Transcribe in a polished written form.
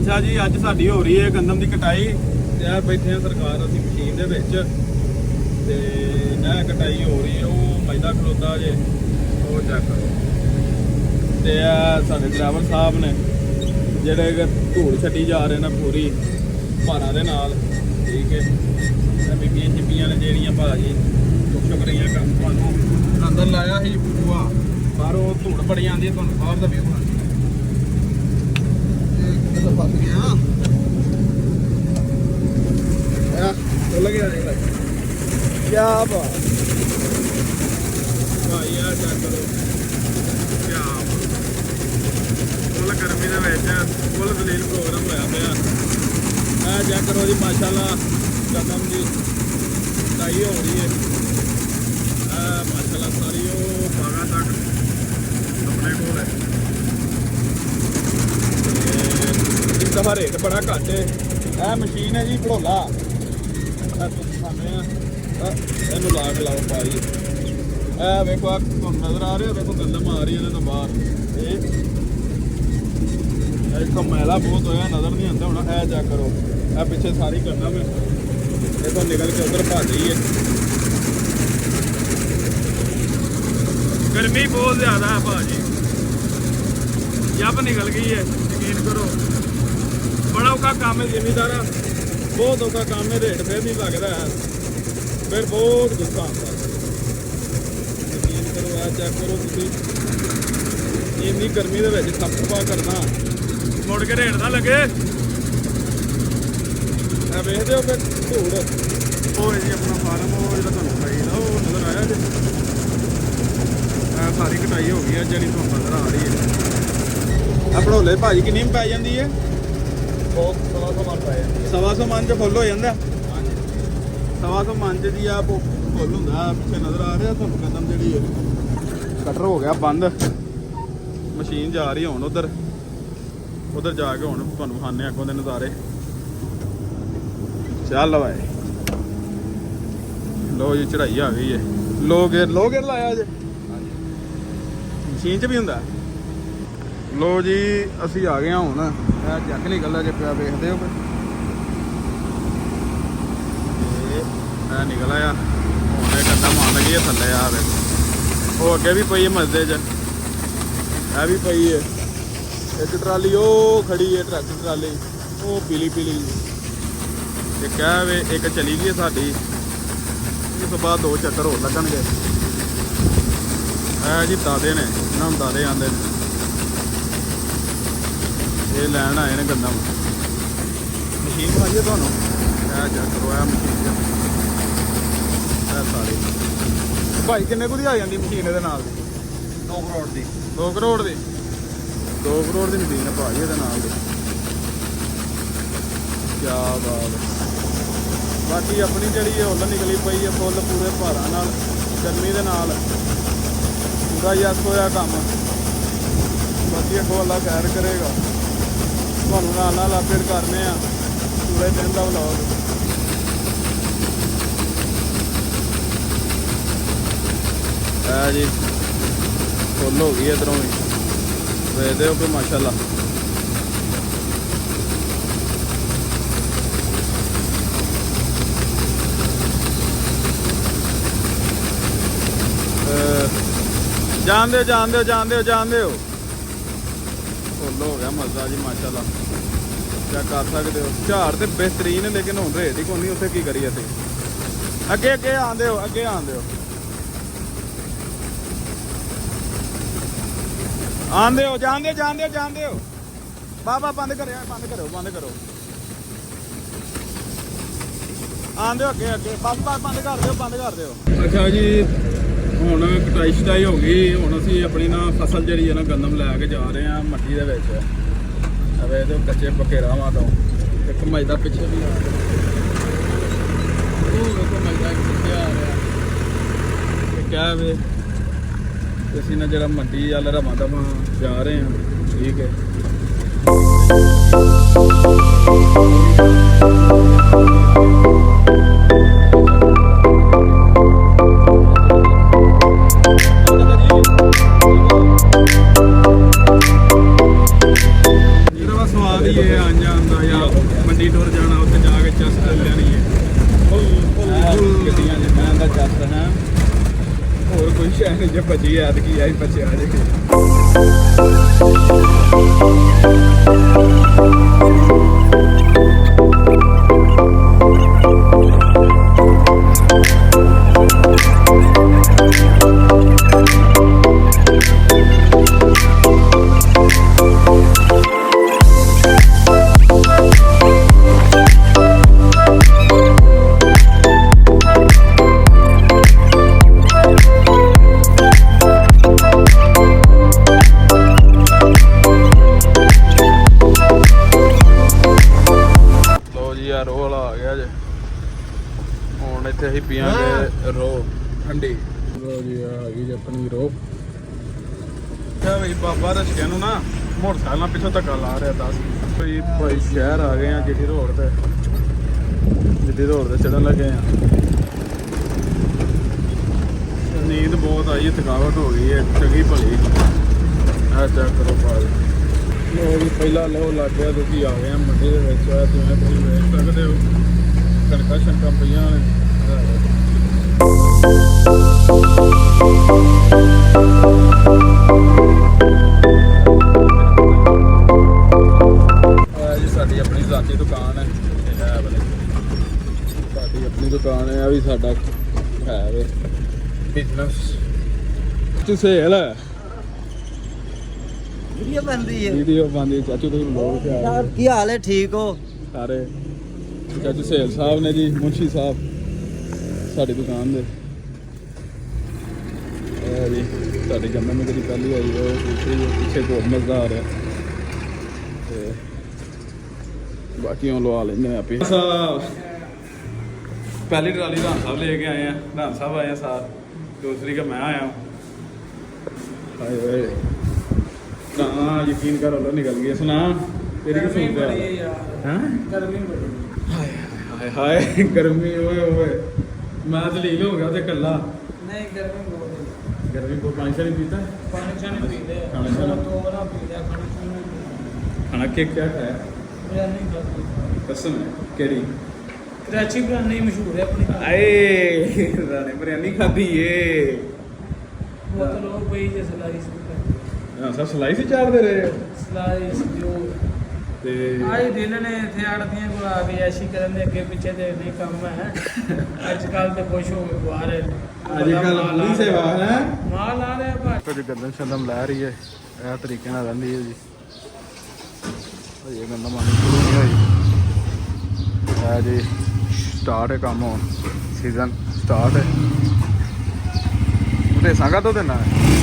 ਅੱਛਾ ਜੀ, ਅੱਜ ਸਾਡੀ ਹੋ ਰਹੀ ਹੈ ਗੰਦਮ ਦੀ ਕਟਾਈ ਤੇ ਆ ਬੈਠੇ ਆ ਸਰਕਾਰ ਅਸੀਂ ਮਸ਼ੀਨ ਦੇ ਵਿੱਚ ਤੇ ਇਹ ਕਟਾਈ ਹੋ ਰਹੀ ਹੈ। ਉਹ ਮੈਦਾ ਖਲੋਤਾ ਜੇ ਉਹ ਚੈੱਕ ਕਰੋ ਤੇ ਆ ਸਾਡੇ ਡਰਾਈਵਰ ਸਾਹਿਬ ਨੇ ਜਿਹੜੇ ਧੂੜ ਛੱਡੀ ਜਾ ਰਹੇ ਨੇ ਪੂਰੀ ਭਾਰਾਂ ਦੇ ਨਾਲ। ਠੀਕ ਹੈ, ਇਹ ਬੀਬੀਆਂ ਚਿੱਪੀਆਂ ਨੇ ਜਿਹੜੀਆਂ ਭਾਜੀ ਸ਼ੁਕਰੀਆ ਕੰਮ ਤੁਹਾਨੂੰ ਅੰਦਰ ਲਾਇਆ ਸੀ ਬੂਆ ਪਰ ਉਹ ਧੂੜ ਬੜੀ ਆਉਂਦੀ ਹੈ। ਤੁਹਾਨੂੰ ਬਾਹਰ ਦਾ ਵਿਊ ਬਣਾਉਂਦੀ ਫਸ ਗਿਆ ਖੁੱਲ ਗਿਆ ਕਿਆ ਬਾਤ ਭਾਈ ਆ ਚੈੱਕ ਕਰੋ ਕਿਆ ਫੁੱਲ ਗਰਮੀ ਦੇ ਵਿੱਚ ਫੁੱਲ ਦਲੀਲ ਪ੍ਰੋਗਰਾਮ ਹੋਇਆ ਪਿਆ। ਇਹ ਚੈੱਕ ਕਰੋ ਜੀ ਮਾਸ਼ਾਅੱਲਾ ਗੰਦਮ ਦੀ ਕਟਾਈ ਹੋ ਰਹੀ ਹੈ। ਮਾਸ਼ਾਅੱਲਾ ਸਾਰੀ ਉਹ ਬਾਗਾਂ ਤੱਕ ਆਪਣੇ ਕੋਲ ਹੈ। ਦਾ ਰੇਟ ਬੜਾ ਘੱਟ ਹੈ। ਇਹ ਮਸ਼ੀਨ ਹੈ ਜੀ ਭੜੋਲਾ ਇਹਨੂੰ ਲਾ ਕੇ ਲਾਓ ਪਾਈ। ਇਹ ਵੇਖੋ ਤੁਹਾਨੂੰ ਨਜ਼ਰ ਆ ਰਿਹਾ, ਵੇਖੋ ਗੰਦਮ ਆ ਰਹੀ ਇਹਦੇ ਤੋਂ ਬਾਹਰ। ਇਹ ਇੱਕ ਮੈਲਾ ਬਹੁਤ ਹੋਇਆ ਨਜ਼ਰ ਨਹੀਂ ਆਉਂਦਾ ਹੁਣ। ਇਹ ਚੈੱਕ ਕਰੋ, ਇਹ ਪਿੱਛੇ ਸਾਰੀ ਗੰਦਮ ਹੈ ਇਹ ਤੋਂ ਨਿਕਲ ਕੇ ਉਧਰ ਭੱਜ ਰਹੀ ਹੈ। ਗਰਮੀ ਬਹੁਤ ਜ਼ਿਆਦਾ ਹੈ ਭਾਜੀ, ਜੱਬ ਨਿਕਲ ਗਈ ਹੈ ਯਕੀਨ ਕਰੋ। बड़ा औखा काम है जिमीदारा, बहुत औखा काम है। रेट फिर नहीं लगता है, फिर बहुत गुस्सा आता है। यकीन करो, चेक करो तुम इन्नी गर्मी के ठप ठपा करना मुड़ के रेट ना लगे। वेखते हो फिर धूड़ वो जी अपना फार्म वो जो तुम कटाई ना वो नजर आया जी। सारी कटाई हो गई है जी तुम नजर आ रही है। भड़ोले भाजी किन्नी पै जाती है? 100 मन च फुल हो जाता। 100 मन च जी आप फुल होंगे। पिछले नज़र आ रहा तुम कदम जी कटर हो गया बंद, मशीन जा रही हूँ उधर उधर जाके हूँ तुम खाने अगों के नज़ारे। चल भाई लो जी चढ़ाई आ गई है। लो गेर लाया जे मशीन च भी होंगे। लो जी असी आ गए हूँ जग निकलदा जे पिया वेखदे हो निकल आया हूँ। गड्ढा मान लगी है थल्ले आ वो अगे भी पई है मसदे च, है भी पई है। एक ट्राली वो खड़ी है ट्रैक्टर ट्राली वो पीली पीली एक है वे एक चली गई है साडी। इस बाद 2 चक्कर होर लगणगे। है जी दादे ने इन्होंने दादे आंदे ने ये लैन आए ने गंदम। मशीन खाइए थानू चेक करो मशीन सारी भाई किन्ने कुछ आ जाती मशीन ये 2 करोड़ की 2 करोड़ की 2 करोड़ की मशीन है भाई ये। क्या बात है। बाकी अपनी जी उल निकली पई है फुल पूरे भारा नाल गर्मी के नाल पूरा यस होया काम। बाकी अगों अल्लाह खैर करेगा। ਤੁਹਾਨੂੰ ਨਾਲ ਅਪਡੇਟ ਕਰਨੇ ਆ ਪੂਰੇ ਦਿਨ ਦਾ ਵਲੌਗ। ਜੀ ਫੁੱਲ ਹੋ ਗਈ ਇਧਰੋਂ ਵੀ ਵੇਖਦੇ ਹੋ ਕਿ ਮਾਸ਼ਾਅੱਲਾ। ਜਾਣਦੇ ਹੋ फुल हो गया मजा जी माशाल्लाह। क्या कर सकते हो झाड़ तो बेहतरीन है लेकिन हूँ रेट ही कोई उत्थे की करिए। अगे अगे आंदे हो अगे आंदे हो आंदे हो जानते हो बाबा बंद करो आंदे हो अगे अगे बस बंद कर दो। अच्छा जी ਹੁਣ ਕਟਾਈ ਸ਼ਟਾਈ ਹੋ ਗਈ। ਹੁਣ ਅਸੀਂ ਆਪਣੀ ਨਾ ਫਸਲ ਜਿਹੜੀ ਹੈ ਨਾ ਗੰਦਮ ਲੈ ਕੇ ਜਾ ਰਹੇ ਹਾਂ ਮੱਟੀ ਦੇ ਵਿੱਚ। ਅਵੇ ਇਹਦੇ ਕੱਚੇ ਪੱਕੇ ਰਾਹਾਂ ਤੋਂ ਇੱਕ ਮੈਦਾ ਪਿੱਛੇ ਵੀ ਆ ਉਹ ਵੇਖੋ ਮੈਦਾ ਪਿੱਛੇ ਆ ਰਿਹਾ। ਇਹ ਕਿਆ ਵੇ ਅਸੀਂ ਨਾ ਜਿਹੜਾ ਮੱਟੀ ਵਾਲਾ ਰਵਾਂ ਦਾ ਜਾ ਰਹੇ ਹਾਂ। ਠੀਕ ਹੈ ਇਹ ਆਂ ਜਾਂਦਾ ਜਾਂ ਮੰਡੀ ਟੁਰ ਜਾਣਾ ਉੱਥੇ ਜਾ ਕੇ ਚੱਸ ਲੈ ਲੈਣੀ ਹੈ ਗੱਡੀਆਂ 'ਚ ਮੈਂ ਦਾ ਚੱਸ ਹੈ ਹੋਰ ਕੋਈ ਸ਼ੈ ਨਹੀਂ ਜੇ ਭੱਜੀ ਐਤਕੀ ਆਈ ਬਚਿਆ ਜੇ ਰੋਲ ਆ ਗਿਆ ਜੇ ਹੁਣ ਇੱਥੇ ਅਸੀਂ ਪੀਆਂਗੇ ਰੋ ਠੰਡੀ ਲੋ ਜੀ ਆ ਗਈ ਜੇ ਆਪਣੀ ਰੋ ਕਿਆ ਬਈ ਬਾਬਾ ਰਸ਼ਕਿਆ ਨੂੰ ਨਾ ਮੋਟਰਸਾਈਕਲਾਂ ਪਿੱਛੋਂ ਧੱਕਾ ਲਾ ਰਿਹਾ ਦੱਸ ਕੋਈ ਭਾਈ ਸ਼ਹਿਰ ਆ ਗਏ ਆ ਜਿੱਡੀ ਰੋਡ ਤੇ ਚੜਨ ਲੱਗੇ ਆ ਨੀਂਦ ਬਹੁਤ ਆਈ ਥਕਾਵਟ ਹੋ ਗਈ ਹੈ ਚੰਗੀ ਭਲੀ ਆ ਚੈੱਕ ਕਰੋ ਭਾਈ ਲੋ ਜੀ ਪਹਿਲਾ ਲੋ ਲੱਗ ਗਿਆ ਤੁਸੀਂ ਆ ਗਏ ਆ ਮੰਡੀ ਦੇ ਵਿੱਚ ਜਿਵੇਂ ਤੁਸੀਂ ਵੇਖ ਸਕਦੇ ਹੋ ਕਣਕਾਂ ਸ਼ਣਕਾਂ ਪਈਆਂ ਨੇ ਆ ਜੀ ਸਾਡੀ ਆਪਣੀ ਜ਼ਾਤੀ ਦੁਕਾਨ ਹੈ ਇਹ ਵਾਲੀ ਸਾਡੀ ਆਪਣੀ ਦੁਕਾਨ ਹੈ ਆ ਵੀ ਸਾਡਾ ਹੈ ਵੇ ਬਿਜ਼ਨਸ ਤੇ ਸੇਲ ਹੈ ਵੀਡੀਓ ਬਣਦੀ ਹੈ ਵੀਡੀਓ ਬਣਦੀ ਚਾਚੂ ਤੁਸੀਂ ਲੋਕ ਯਾਰ ਕੀ ਹਾਲ ਹੈ ਠੀਕ ਹੋ ਸਾਰੇ ਚਾਚੂ ਸੇਲ ਸਾਹਿਬ ਨੇ ਜੀ ਮੁੰਸ਼ੀ ਸਾਹਿਬ ਸਾਡੀ ਦੁਕਾਨ ਦੇ ਇਹ ਜੀ ਸਾਡੀ ਜੰਮੂ ਮੇਂ ਜਿਹੜੀ ਪਹਿਲੀ ਆਈ ਉਹ ਦੂਸਰੀ ਪਿੱਛੇ ਬਹੁਤ ਮਜ਼ਾ ਆ ਰਿਹਾ ਤੇ ਬਾਕੀਆਂ ਲਵਾ ਲੈਂਦੇ ਆਪੇ पहली ट्राली राम साहब लेके आए हैं राम साहब आए हैं साथ दूसरी का मैं आया हूँ हाय ना यकीन कर लो निकल गया सुना तेरी की सुनते हैं गर्मी हाय हाय हाय गर्मी ओए ओए मैं दलील हो गया तो कल्ला नहीं गर्मी बहुत गर्मी को पानी शानी पीता पानी शानी पीते हैं खाना शाना तो ना पीते खाना खाना के क्या खाया बिरयानी खाती कसम है केड़ी कराची बिरयानी मशहूर है अपनी आए रानी बिरयानी खाधी ये वो तो लोग भाई जे स्लाइस हाँ सब सिलाई से चार दे रहे स्लाइस जो ते आई दिल ने थे आड़तियां को आ गई ऐसी करन दे अगे पीछे ते नहीं काम है आजकल ते खुश हो गए बाहर आजकल अपनी सेवा है माल आ रहा है कुछ गंदम शंदम लै रही है यह तरीके नाल रही है जी ये गंदम आनी शुरू नहीं हुई है जी स्टार्ट है काम सीजन स्टार्ट है देसा का तो देना है